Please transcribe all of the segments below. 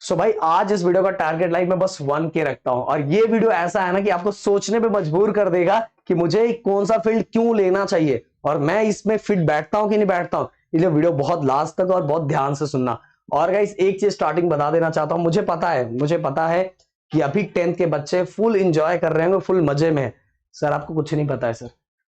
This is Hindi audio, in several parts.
सो भाई आज इस वीडियो का टारगेट लाइक मैं बस 1K रखता हूं, और ये वीडियो ऐसा है ना कि आपको सोचने पे मजबूर कर देगा कि मुझे कौन सा फील्ड क्यों लेना चाहिए और मैं इसमें फिट बैठता हूं कि नहीं बैठता हूं। इसलिए वीडियो बहुत लास्ट तक और बहुत ध्यान से सुनना। और गाइस एक चीज स्टार्टिंग बता देना चाहता हूं, मुझे पता है कि अभी 10th के बच्चे फुल इंजॉय कर रहे होंगे, फुल मजे में है। सर आपको कुछ नहीं पता है सर।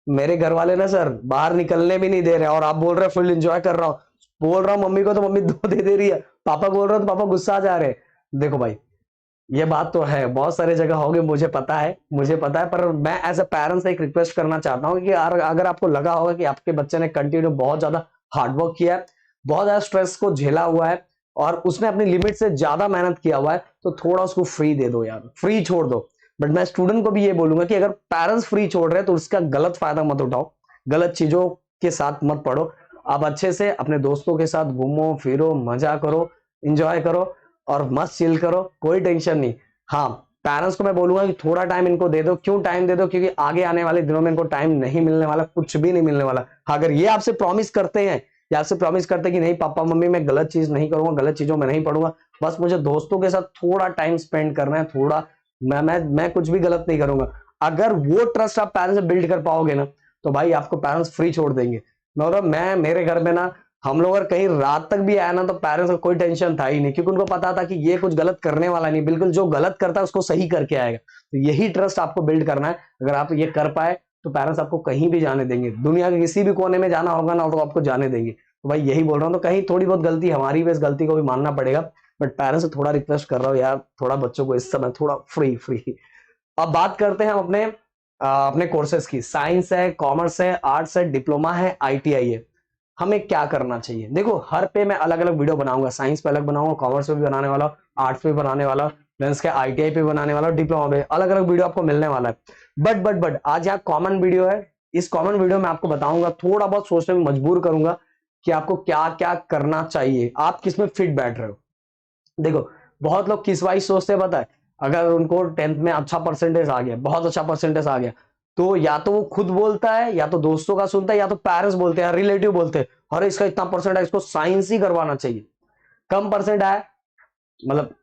मेरे घर वाले ना सर बाहर निकलने भी नहीं दे रहे, और आप बोल रहे फुल इंजॉय कर रहा हूं। बोल रहा हूं मम्मी को तो मम्मी दो दे रही है, पापा बोल रहे हो तो पापा गुस्सा आ जा रहे हैं। देखो भाई ये बात तो है, बहुत सारे जगह होगी, मुझे पता है, पर मैं एज अ पेरेंट्स एक रिक्वेस्ट करना चाहता हूँ कि अगर आपको लगा होगा कि आपके बच्चे ने कंटिन्यू बहुत ज्यादा हार्डवर्क किया है, बहुत ज्यादा स्ट्रेस को झेला हुआ है और उसने अपनी लिमिट से ज्यादा मेहनत किया हुआ है, तो थोड़ा उसको फ्री दे दो यार, फ्री छोड़ दो। बट मैं स्टूडेंट को भी ये बोलूंगा कि अगर पेरेंट्स फ्री छोड़ रहे हैं तो उसका गलत फायदा मत उठाओ, गलत चीजों के साथ मत पढ़ो। आप अच्छे से अपने दोस्तों के साथ घूमो फिरो, मजा करो, इंजॉय करो और मस्त चिल करो, कोई टेंशन नहीं। हाँ, पेरेंट्स को मैं बोलूंगा कि थोड़ा टाइम इनको दे दो। क्यों टाइम दे दो? क्योंकि आगे आने वाले दिनों में इनको टाइम नहीं मिलने वाला, कुछ भी नहीं मिलने वाला। अगर ये आपसे प्रॉमिस करते हैं या आपसे प्रॉमिस करते हैं कि नहीं पापा मम्मी मैं गलत चीज नहीं करूंगा, गलत चीजों में नहीं पढ़ूंगा, बस मुझे दोस्तों के साथ थोड़ा टाइम स्पेंड करना है, थोड़ा मैं कुछ भी गलत नहीं करूंगा, अगर वो ट्रस्ट आप पेरेंट्स से बिल्ड कर पाओगे ना, तो भाई आपको पेरेंट्स फ्री छोड़ देंगे। मैं मेरे घर में ना, हम लोग अगर कहीं रात तक भी आया ना तो पेरेंट्स को कोई टेंशन था ही नहीं, क्योंकि उनको पता था कि ये कुछ गलत करने वाला नहीं, बिल्कुल जो गलत करता है उसको सही करके आएगा। तो यही ट्रस्ट आपको बिल्ड करना है। अगर आप ये कर पाए तो पेरेंट्स आपको कहीं भी जाने देंगे, दुनिया के किसी भी कोने में जाना होगा ना तो आपको जाने देंगे। तो भाई यही बोल रहा हूँ, तो कहीं थोड़ी बहुत गलती हमारी भी, इस गलती को भी मानना पड़ेगा। बट पेरेंट्स से थोड़ा रिक्वेस्ट कर रहा हूँ यार, थोड़ा बच्चों को इस समय थोड़ा फ्री फ्री। अब बात करते हैं हम अपने कोर्सेज की। साइंस है, कॉमर्स है, आर्ट्स है, डिप्लोमा है, आईटीआई है। हमें क्या करना चाहिए? देखो हर पे मैं अलग अलग वीडियो बनाऊंगा, साइंस पे अलग बनाऊंगा, कॉमर्स पे भी बनाने वाला, आर्ट्स पे भी बनाने वाला, प्लस के आईटीआई पे बनाने वाला, डिप्लोमा पे अलग अलग वीडियो आपको मिलने वाला है। बट आज यहाँ कॉमन वीडियो है। इस कॉमन वीडियो में आपको बताऊंगा, थोड़ा बहुत सोचने में मजबूर करूंगा कि आपको क्या क्या करना चाहिए, आप किस में फिट बैठ रहे हो। देखो बहुत लोग किस वाइज सोचते हैं पता है? अगर उनको 10th में अच्छा परसेंटेज आ गया, बहुत अच्छा परसेंटेज आ गया, तो या तो वो खुद बोलता है, या तो दोस्तों का सुनता है, या तो पेरेंट्स बोलते हैं, रिलेटिव बोलते हैं अरे इसका इतना परसेंट है, इसको साइंस ही करवाना चाहिए। कम परसेंट आया, मतलब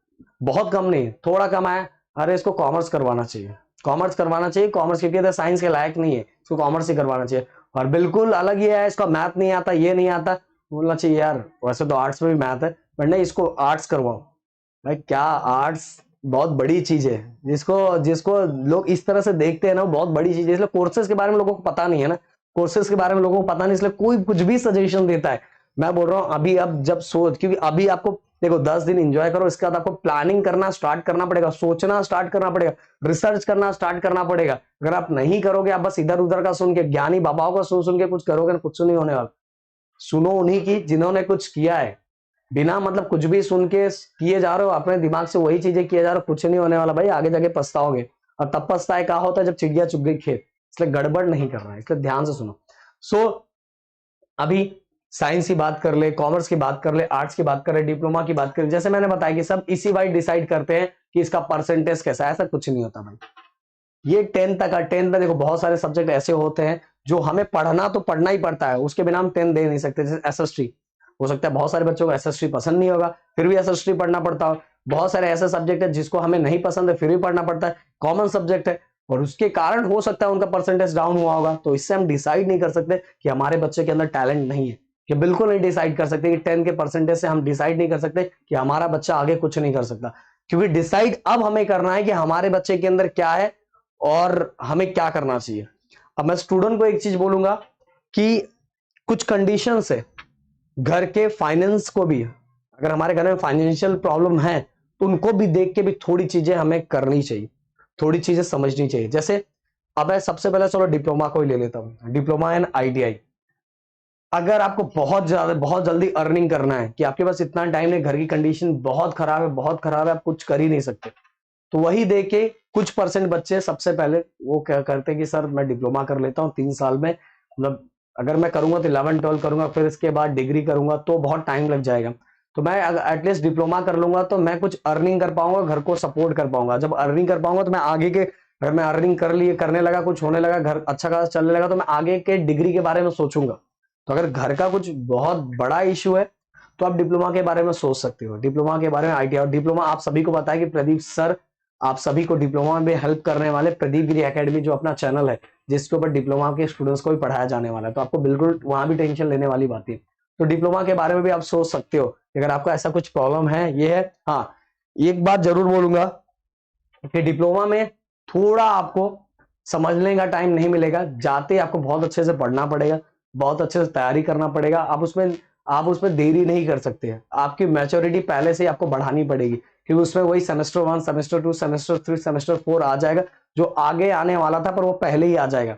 बहुत कम नहीं, थोड़ा कम आया, अरे इसको कॉमर्स करवाना चाहिए, कॉमर्स करवाना चाहिए, कॉमर्स क्योंकि साइंस के लायक नहीं है, इसको कॉमर्स ही करवाना चाहिए। और बिल्कुल अलग ही है, इसका मैथ नहीं आता, ये नहीं आता, बोलना चाहिए यार वैसे तो आर्ट्स में भी मैथ है, बट नहीं इसको आर्ट्स करवाओ। भाई क्या आर्ट्स बहुत बड़ी चीज है, जिसको जिसको लोग इस तरह से देखते हैं ना, वो बहुत बड़ी चीज है। इसलिए कोर्सेज के बारे में लोगों को पता नहीं है ना, कोर्सेज के बारे में लोगों को पता नहीं, इसलिए कोई कुछ भी सजेशन देता है। मैं बोल रहा हूँ अभी, अब जब सोच, क्योंकि अभी आपको देखो 10 दिन एंजॉय करो, इसके बाद आपको प्लानिंग करना स्टार्ट करना पड़ेगा, सोचना स्टार्ट करना पड़ेगा, रिसर्च करना स्टार्ट करना पड़ेगा। अगर आप नहीं करोगे, आप बस इधर उधर का सुन के, ज्ञानी बाबाओं का सुन सुन के कुछ करोगे ना, कुछ नहीं होने वाला। सुनो उन्हीं की जिन्होंने कुछ किया है, बिना मतलब कुछ भी सुन के किए जा रहे हो, अपने दिमाग से वही चीजें किए जा रहे हो, कुछ नहीं होने वाला भाई, आगे जाके पछताओगे। और तब पछताए कहा होता है जब चिड़िया चुग गई खेत। इसलिए गड़बड़ नहीं करना है, इसलिए ध्यान से सुनो। सो अभी साइंस की बात कर ले, कॉमर्स की बात कर ले, आर्ट्स की बात कर ले, डिप्लोमा की बात कर ले, जैसे मैंने बताया कि सब इसी वाइज डिसाइड करते हैं कि इसका परसेंटेज कैसा है, ऐसा कुछ नहीं होता भाई। ये 10th तक है, 10th में देखो बहुत सारे सब्जेक्ट ऐसे होते हैं जो हमें पढ़ना तो पढ़ना ही पड़ता है, उसके बिना हम 10th दे नहीं सकते। जैसे एसएसटी, हो सकता है बहुत सारे बच्चों को एसएसटी पसंद नहीं होगा, फिर भी एसएसटी पढ़ना पड़ता है। बहुत सारे ऐसे सब्जेक्ट है जिसको हमें नहीं पसंद है, फिर भी पढ़ना पड़ता है, कॉमन सब्जेक्ट है, और उसके कारण हो सकता है उनका परसेंटेज डाउन हुआ होगा। तो इससे हम डिसाइड नहीं कर सकते कि हमारे बच्चे के अंदर टैलेंट नहीं है, कि बिल्कुल नहीं डिसाइड कर सकते कि 10 के परसेंटेज से हम डिसाइड नहीं कर सकते कि हमारा बच्चा आगे कुछ नहीं कर सकता। क्योंकि डिसाइड अब हमें करना है कि हमारे बच्चे के अंदर क्या है और हमें क्या करना चाहिए। अब मैं स्टूडेंट को एक चीज बोलूंगा कि कुछ कंडीशंस है, घर के फाइनेंस को भी, अगर हमारे घर में फाइनेंशियल प्रॉब्लम है तो उनको भी देख के भी थोड़ी चीजें हमें करनी चाहिए, थोड़ी चीजें समझनी चाहिए। जैसे अब मैं सबसे पहले चलो डिप्लोमा को ही ले लेता हूं, डिप्लोमा इन आईटीआई। अगर आपको बहुत ज्यादा बहुत जल्दी अर्निंग करना है, कि आपके पास इतना टाइम नहीं, घर की कंडीशन बहुत खराब है, बहुत खराब है, आप कुछ कर ही नहीं सकते, तो वही देके कुछ परसेंट बच्चे सबसे पहले वो क्या करते हैं कि सर मैं डिप्लोमा कर लेता हूँ 3 साल में, मतलब अगर मैं करूंगा तो 11-12 करूंगा, फिर इसके बाद डिग्री करूंगा तो बहुत टाइम लग जाएगा, तो मैं एटलीस्ट डिप्लोमा कर लूंगा तो मैं कुछ अर्निंग कर पाऊंगा, घर को सपोर्ट कर पाऊंगा। जब अर्निंग कर पाऊंगा तो मैं आगे के, अगर मैं अर्निंग कर लिए, करने लगा, कुछ होने लगा, घर अच्छा खासा चलने लगा, तो मैं आगे के डिग्री के बारे में सोचूंगा। तो अगर घर का कुछ बहुत बड़ा इशू है तो आप डिप्लोमा के बारे में सोच सकते हो, डिप्लोमा के बारे में आइडिया। और डिप्लोमा आप सभी को पता है कि प्रदीप सर आप सभी को डिप्लोमा में हेल्प करने वाले प्रदीप गिरी एकेडमी जो अपना चैनल है जिसके ऊपर डिप्लोमा के स्टूडेंट्स को भी पढ़ाया जाने वाला है, तो आपको बिल्कुल वहां भी टेंशन लेने वाली बात है। तो डिप्लोमा के बारे में भी आप सोच सकते हो अगर आपको ऐसा कुछ प्रॉब्लम है। ये है, हाँ एक बात जरूर बोलूंगा कि डिप्लोमा में थोड़ा आपको समझने का टाइम नहीं मिलेगा, जाते आपको बहुत अच्छे से पढ़ना पड़ेगा, बहुत अच्छे से तैयारी करना पड़ेगा। आप उसमें देरी नहीं कर सकते हैं, आपकी मैच्योरिटी पहले से ही आपको बढ़ानी पड़ेगी, क्योंकि उसमें वही सेमेस्टर 1 सेमेस्टर 2 सेमेस्टर 3 सेमेस्टर 4 आ जाएगा जो आगे आने वाला था पर वो पहले ही आ जाएगा।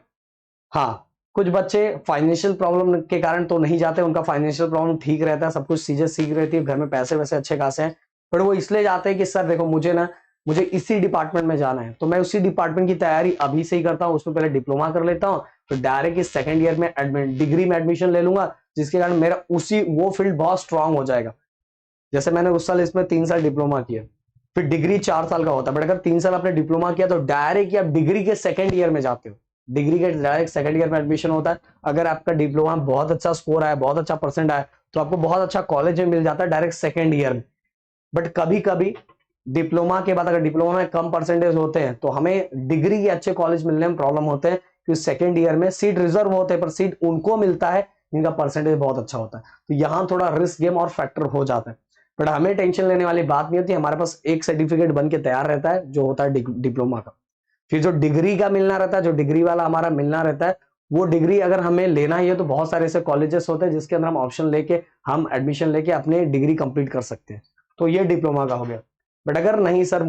हाँ, कुछ बच्चे फाइनेंशियल प्रॉब्लम के कारण तो नहीं जाते, उनका फाइनेंशियल प्रॉब्लम ठीक रहता है, सब कुछ चीजें सीख रहती है, घर में पैसे वैसे अच्छे खासे हैं, पर वो इसलिए जाते हैं कि सर देखो मुझे इसी डिपार्टमेंट में जाना है, तो मैं उसी डिपार्टमेंट की तैयारी अभी से ही करता हूँ, उसमें पहले डिप्लोमा कर लेता हूँ, तो डायरेक्ट इस सेकंड ईयर में डिग्री में एडमिशन ले लूंगा, जिसके कारण मेरा वो फील्ड बहुत स्ट्रांग हो जाएगा। जैसे मैंने उस साल इसमें 3 साल डिप्लोमा किया, फिर डिग्री 4 साल का होता है, बट अगर 3 साल आपने डिप्लोमा किया तो डायरेक्ट आप डिग्री के सेकंड ईयर में जाते हो, डिग्री के डायरेक्ट सेकंड ईयर में एडमिशन होता है। अगर आपका डिप्लोमा बहुत अच्छा स्कोर आया, बहुत अच्छा परसेंट आया, तो आपको बहुत अच्छा कॉलेज में मिल जाता है डायरेक्ट सेकंड ईयर में। बट कभी कभी डिप्लोमा के बाद अगर डिप्लोमा में कम परसेंटेज होते हैं तो हमें डिग्री के अच्छे कॉलेज मिलने में प्रॉब्लम होते हैं, क्योंकि सेकंड ईयर में सीट रिजर्व होते हैं, पर सीट उनको मिलता है जिनका परसेंटेज बहुत अच्छा होता है, तो यहां थोड़ा रिस्क गेम और फैक्टर हो जाता है। बट हमें टेंशन लेने वाली बात नहीं होती, हमारे पास एक सर्टिफिकेट बन के तैयार रहता है जो होता है डिप्लोमा का। फिर जो डिग्री का मिलना रहता है, जो डिग्री वाला हमारा मिलना रहता है, वो डिग्री अगर हमें लेना ही है तो बहुत सारे ऐसे कॉलेजेस होते हैं जिसके अंदर हम ऑप्शन लेके हम एडमिशन लेके अपने डिग्री कंप्लीट कर सकते हैं, तो ये डिप्लोमा का हो गया। बट अगर नहीं सर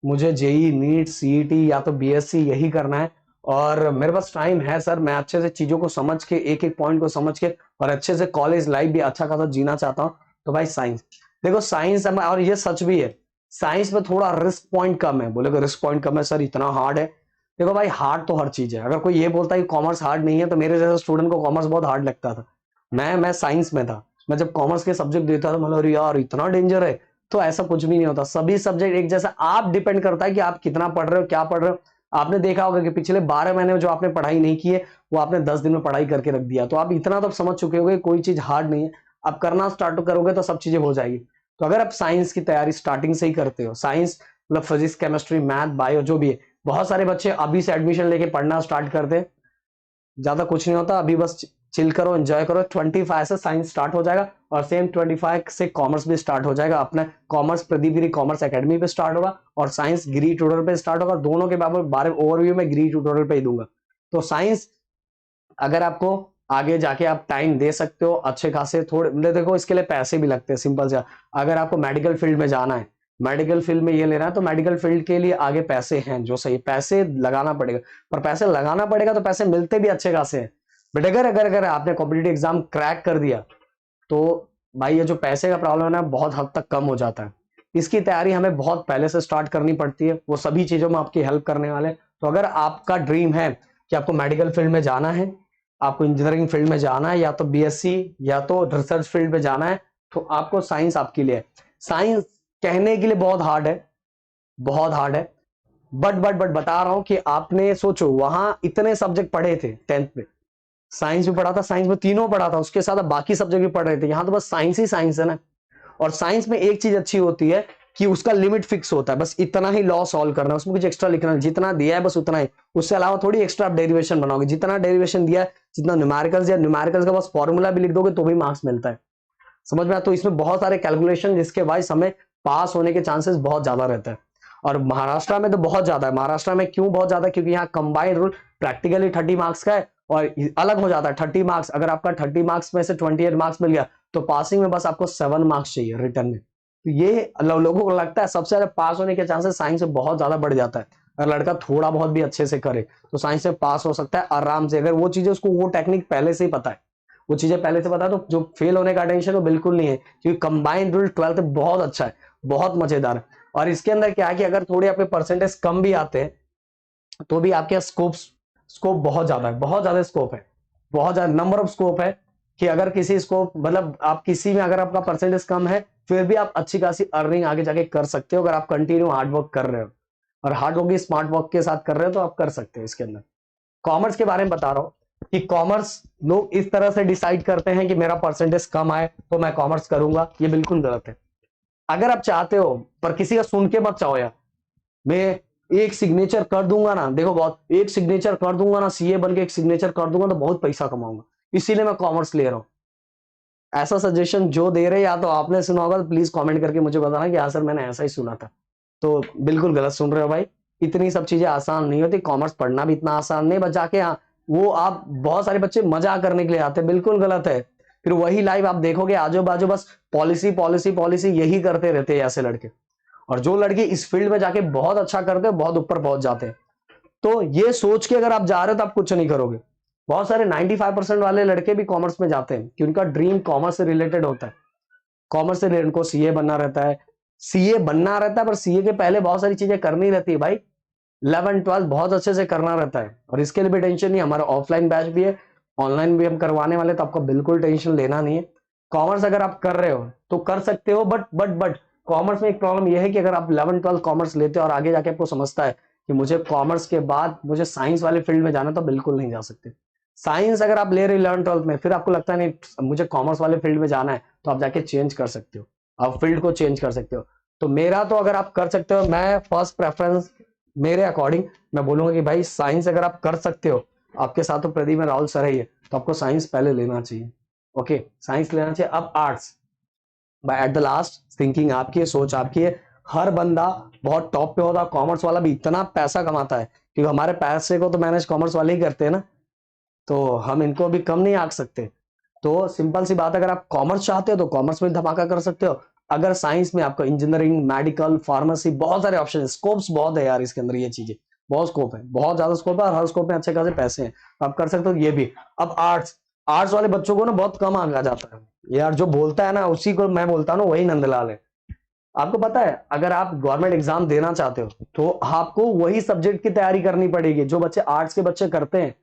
मुझे जेई नीट सीईटी या तो बीएससी यही करना है और मेरे पास टाइम है सर, मैं अच्छे से चीजों को समझ के एक एक पॉइंट को समझ के और अच्छे से कॉलेज लाइफ भी अच्छा खासा जीना चाहता हूं, तो भाई साइंस। देखो साइंस, और ये सच भी है, साइंस में थोड़ा रिस्क पॉइंट कम है। बोले रिस्क पॉइंट कम है सर, इतना हार्ड है। देखो भाई हार्ड तो हर चीज है, अगर कोई ये बोलता है कि कॉमर्स हार्ड नहीं है तो मेरे जैसे स्टूडेंट को कॉमर्स बहुत हार्ड लगता था। मैं साइंस में था, मैं जब कॉमर्स के सब्जेक्ट देता था मतलब अरे यार इतना डेंजर है, तो ऐसा कुछ भी नहीं होता, सभी सब्जेक्ट एक जैसा। आप डिपेंड करता है कि आप कितना पढ़ रहे हो, क्या पढ़ रहे हो। आपने देखा होगा कि पिछले 12 महीने में जो आपने पढ़ाई नहीं की है वो आपने 10 दिन में पढ़ाई करके रख दिया, तो आप इतना तो समझ चुके होगे कोई चीज हार्ड नहीं है। आप करना स्टार्ट करोगे तो सब चीजें हो जाएगी। तो अगर आप साइंस की तैयारी स्टार्टिंग से ही करते हो, साइंस मतलब फिजिक्स केमिस्ट्री मैथ बायो जो भी है, बहुत सारे बच्चे अभी से एडमिशन लेके पढ़ना स्टार्ट करते हैं, ज्यादा कुछ नहीं होता, अभी बस चिल करो एंजॉय करो। 25 से साइंस स्टार्ट हो जाएगा और सेम 25 से कॉमर्स भी स्टार्ट हो जाएगा। अपना कॉमर्स प्रदीप गिरी कॉमर्स एकेडमी पे स्टार्ट होगा और साइंस गिरी ट्यूटोरियल पे स्टार्ट होगा। दोनों के बारे में ओवरव्यू में गिरी ट्यूटोरियल पे ही दूंगा। तो साइंस अगर आपको आगे जाके आप टाइम दे सकते हो अच्छे खासे, थोड़े मतलब देखो इसके लिए पैसे भी लगते हैं सिंपल से। अगर आपको मेडिकल फील्ड में जाना है, मेडिकल फील्ड में ये लेना है, तो मेडिकल फील्ड के लिए आगे पैसे हैं जो सही, पैसे लगाना पड़ेगा। पर पैसे लगाना पड़ेगा तो पैसे मिलते भी अच्छे खासे हैं। बट अगर आपने कॉम्पिटिटिव एग्जाम क्रैक कर दिया तो भाई ये जो पैसे का प्रॉब्लम है ना बहुत हद तक कम हो जाता है। इसकी तैयारी हमें बहुत पहले से स्टार्ट करनी पड़ती है, वो सभी चीजों में आपकी हेल्प करने वाले। तो अगर आपका ड्रीम है कि आपको मेडिकल फील्ड में जाना है, आपको इंजीनियरिंग फील्ड में जाना है, या तो बीएससी या तो रिसर्च फील्ड में जाना है, तो आपको साइंस आपके लिए। साइंस कहने के लिए बहुत हार्ड है, बहुत हार्ड है, बट बता रहा हूं कि आपने सोचो वहां इतने सब्जेक्ट पढ़े थे 10th में, साइंस भी पढ़ा था, साइंस में तीनों पढ़ा था, उसके साथ बाकी सब्जेक्ट भी पढ़ रहे थे। यहां तो बस साइंस ही साइंस है ना। और साइंस में एक चीज अच्छी होती है कि उसका लिमिट फिक्स होता है, बस इतना ही लॉ सॉल्व करना है, उसमें कुछ एक्स्ट्रा लिखना है, जितना दिया है बस उतना ही, उससे अलावा थोड़ी एक्स्ट्रा डेरिवेशन बनाओगे, जितना डेरिवेशन दिया है, जितना न्यूमेरिकल्स या न्यूमेरिकल्स का बस फॉर्मूला भी लिख दोगे तो भी मार्क्स मिलता है। समझ में आता? तो इसमें बहुत सारे कैलकुलेशन जिसके वाइज हमें पास होने के चांसेस बहुत ज्यादा रहता है। और महाराष्ट्र में तो बहुत ज्यादा है। महाराष्ट्र में क्यों बहुत ज्यादा? क्योंकि यहाँ कंबाइंड रूल प्रैक्टिकली 30 मार्क्स का है और अलग हो जाता है 30 मार्क्स। अगर आपका 30 मार्क्स में से 28 मार्क्स मिल गया तो पासिंग में बस आपको 7 मार्क्स चाहिए रिटर्न में। तो ये लोगों को लगता है सबसे ज्यादा पास होने के चांसेस साइंस में बहुत ज्यादा बढ़ जाता है। अगर लड़का थोड़ा बहुत भी अच्छे से करे तो साइंस से पास हो सकता है आराम से, अगर वो चीजें उसको वो टेक्निक पहले से ही पता है, वो चीजें पहले से पता है, तो जो फेल होने का टेंशन वो बिल्कुल नहीं है। क्योंकि कंबाइंड रूल 12th बहुत अच्छा है, बहुत मजेदार है। और इसके अंदर क्या है कि अगर थोड़े आपके परसेंटेज कम भी आते हैं तो भी आपके स्कोप बहुत ज्यादा है, बहुत ज्यादा स्कोप है, बहुत ज्यादा नंबर ऑफ स्कोप है। कि अगर किसी स्कोप मतलब आप किसी में अगर आपका परसेंटेज कम है फिर भी आप अच्छी खासी अर्निंग आगे जाके कर सकते हो, अगर आप कंटिन्यू हार्ड वर्क कर रहे हो और हार्ड वर्क स्मार्ट वर्क के साथ कर रहे हो तो आप कर सकते हो। इसके अंदर कॉमर्स के बारे में बता रहा हूं, कि कॉमर्स लोग इस तरह से डिसाइड करते हैं कि मेरा परसेंटेज कम आए तो मैं कॉमर्स करूंगा, ये बिल्कुल गलत है। अगर आप चाहते हो, पर किसी का सुन के मत चाहो यार, मैं एक सिग्नेचर कर दूंगा ना, देखो बहुत एक सिग्नेचर कर दूंगा ना, सीए बन के एक सिग्नेचर कर दूंगा तो बहुत पैसा कमाऊंगा, इसीलिए मैं कॉमर्स ले रहा हूं। ऐसा सजेशन जो दे रहे, या तो आपने सुना होगा तो प्लीज कमेंट करके मुझे बताना कि हाँ सर मैंने ऐसा ही सुना था। तो बिल्कुल गलत सुन रहे हो भाई, इतनी सब चीजें आसान नहीं होती, कॉमर्स पढ़ना भी इतना आसान नहीं, बस जाके हाँ वो आप बहुत सारे बच्चे मजा करने के लिए आते हैं, बिल्कुल गलत है। फिर वही लाइव आप देखोगे आजू बाजू बस पॉलिसी पॉलिसी पॉलिसी यही करते रहते हैं ऐसे लड़के, और जो लड़के इस फील्ड में जाके बहुत अच्छा करते हैं बहुत ऊपर पहुंच जाते हैं। तो ये सोच के अगर आप जा रहे हो तो आप कुछ नहीं करोगे। बहुत सारे 95% वाले लड़के भी कॉमर्स में जाते हैं कि उनका ड्रीम कॉमर्स से रिलेटेड होता है, कॉमर्स से उनको सीए बनना रहता है, सीए बनना रहता है, पर सीए के पहले बहुत सारी चीजें करनी रहती है भाई, 11 12 बहुत अच्छे से करना रहता है, और इसके लिए भी टेंशन नहीं, हमारा ऑफलाइन बैच भी है, ऑनलाइन भी हम करवाने वाले, तो आपको बिल्कुल टेंशन लेना नहीं है। कॉमर्स अगर आप कर रहे हो तो कर सकते हो, बट कॉमर्स में एक प्रॉब्लम यह है कि अगर आप 11 12 कॉमर्स लेते हो और आगे जाके आपको समझता है कि मुझे कॉमर्स के बाद मुझे साइंस वाले फील्ड में जाना, तो बिल्कुल नहीं जा सकते। साइंस अगर आप ले रहे हो 11 12 में, फिर आपको लगता है नहीं मुझे कॉमर्स वाले फील्ड में जाना है, तो आप जाके चेंज कर सकते हो, आप फील्ड को चेंज कर सकते हो। तो मेरा तो अगर आप कर सकते हो, मैं फर्स्ट प्रेफरेंस मेरे अकॉर्डिंग मैं बोलूंगा कि भाई साइंस अगर आप कर सकते हो, आपके साथ तो प्रदीप में राहुल सर है, तो आपको साइंस पहले लेना चाहिए। ओके, साइंस लेना चाहिए। अब arts, by at the last thinking आपकी है, सोच आपकी है। हर बंदा बहुत टॉप पे होता है, कॉमर्स वाला भी इतना पैसा कमाता है, क्योंकि हमारे पैसे को तो मैनेज कॉमर्स वाले ही करते हैं ना, तो हम इनको भी कम नहीं आंक सकते। तो सिंपल सी बात, अगर आप कॉमर्स चाहते हो तो कॉमर्स में धमाका कर सकते हो, अगर साइंस में आपको इंजीनियरिंग मेडिकल फार्मेसी बहुत सारे ऑप्शन है, स्कोप्स बहुत है यार इसके अंदर, ये चीजें बहुत स्कोप है, बहुत ज्यादा स्कोप है, और हर स्कोप में अच्छे खासे पैसे हैं, तो आप कर सकते हो ये भी। अब आर्ट्स, आर्ट्स वाले बच्चों को ना बहुत कम आंका जाता है यार, जो बोलता है ना उसी को मैं बोलता हूँ वही नंदलाल है। आपको पता है अगर आप गवर्नमेंट एग्जाम देना चाहते हो तो आपको वही सब्जेक्ट की तैयारी करनी पड़ेगी जो बच्चे आर्ट्स के बच्चे करते हैं,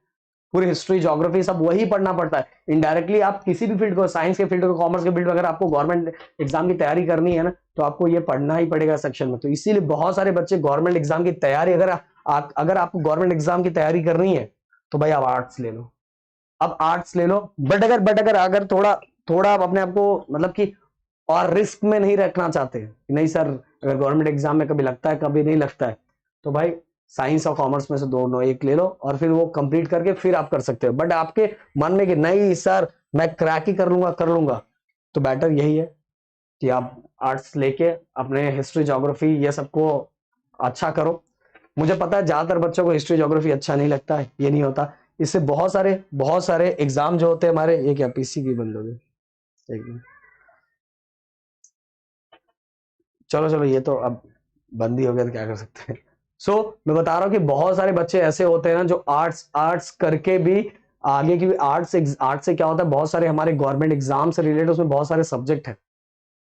पूरी हिस्ट्री ज्योग्राफी सब वही पढ़ना पड़ता है। इनडायरेक्टली आप किसी भी फील्ड को, साइंस के फील्ड को, कॉमर्स के फील्ड को, अगर आपको गवर्नमेंट एग्जाम की तैयारी करनी है ना, तो आपको ये पढ़ना ही पड़ेगा सेक्शन में। तो इसीलिए बहुत सारे बच्चे गवर्नमेंट एग्जाम की तैयारी, अगर आपको गवर्नमेंट एग्जाम की तैयारी करनी है तो भाई आप आर्ट्स ले लो, अब आर्ट्स ले लो। बट अगर थोड़ा थोड़ा आप अपने आप को मतलब कि और रिस्क में नहीं रखना चाहते, नहीं सर अगर गवर्नमेंट एग्जाम में कभी लगता है कभी नहीं लगता है, तो भाई साइंस और कॉमर्स में से दोनों एक ले लो, और फिर वो कंप्लीट करके फिर आप कर सकते हो। बट आपके मन में कि नहीं सर मैं क्रैक ही कर लूंगा, तो बेटर यही है कि आप आर्ट्स लेके अपने हिस्ट्री ज्योग्राफी ये सबको अच्छा करो। मुझे पता है ज्यादातर बच्चों को हिस्ट्री ज्योग्राफी अच्छा नहीं लगता है, ये नहीं होता, इससे बहुत सारे एग्जाम जो होते हैं हमारे, ये क्या पीसी की बंद हो गई, एक मिनट। चलो चलो ये तो अब बंद ही हो गया तो क्या कर सकते हैं। मैं बता रहा हूँ कि बहुत सारे बच्चे ऐसे होते हैं ना जो आर्ट्स आर्ट्स करके भी आगे की, आर्ट्स से क्या होता है, बहुत सारे हमारे गवर्नमेंट एग्जाम से रिलेटेड उसमें बहुत सारे सब्जेक्ट हैं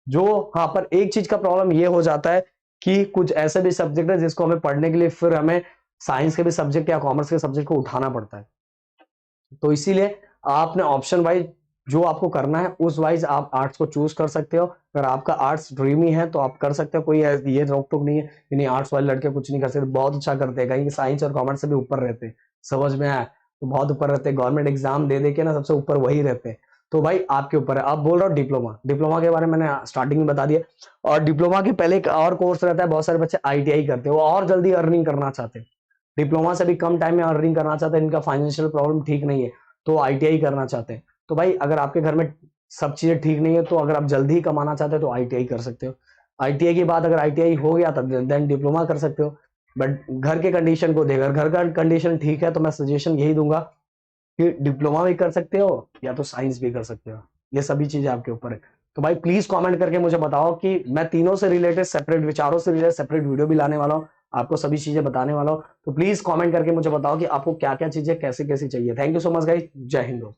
जो, हाँ पर एक चीज का प्रॉब्लम ये हो जाता है कि कुछ ऐसे भी सब्जेक्ट है जिसको हमें पढ़ने के लिए फिर हमें साइंस के भी सब्जेक्ट या कॉमर्स के सब्जेक्ट को उठाना पड़ता है। तो इसीलिए आपने ऑप्शन वाइज जो आपको करना है उस वाइज आप आर्ट्स को चूज कर सकते हो। अगर आपका आर्ट्स ड्रीम ही है तो आप कर सकते हो, कोई ये रोक टोक नहीं है कि नहीं आर्ट्स वाले लड़के कुछ नहीं कर सकते, बहुत अच्छा करते हैं, कहीं साइंस और कॉमर्स से भी ऊपर रहते हैं, समझ में आया, तो बहुत ऊपर रहते हैं, गवर्नमेंट एग्जाम दे दे के ना सबसे ऊपर वही रहते हैं। तो भाई आपके ऊपर है। आप बोल रहे हो डिप्लोमा, डिप्लोमा के बारे में मैंने स्टार्टिंग में बता दिया, और डिप्लोमा के पहले एक और कोर्स रहता है, बहुत सारे बच्चे आईटीआई करते हैं, वो और जल्दी अर्निंग करना चाहते हैं, डिप्लोमा से भी कम टाइम में अर्निंग करना चाहते हैं, इनका फाइनेंशियल प्रॉब्लम ठीक नहीं है तो आईटीआई करना चाहते हैं। तो भाई अगर आपके घर में सब चीजें ठीक नहीं है, तो अगर आप जल्दी ही कमाना चाहते हो तो आईटीआई कर सकते हो। आईटीआई के बाद अगर आईटीआई हो गया तब देन डिप्लोमा कर सकते हो। बट घर के कंडीशन को देखकर, घर का कंडीशन ठीक है तो मैं सजेशन यही दूंगा कि डिप्लोमा भी कर सकते हो या तो साइंस भी कर सकते हो, ये सभी चीजें आपके ऊपर है। तो भाई प्लीज कमेंट करके मुझे बताओ कि मैं तीनों से रिलेटेड सेपरेट विचारों से रिलेटेड सेपरेट वीडियो भी लाने वाला हूँ, आपको सभी चीजें बताने वाला हूँ। तो प्लीज कमेंट करके मुझे बताओ कि आपको क्या क्या चीजें कैसे कैसी चाहिए। Thank you so much guys, जय हिंद।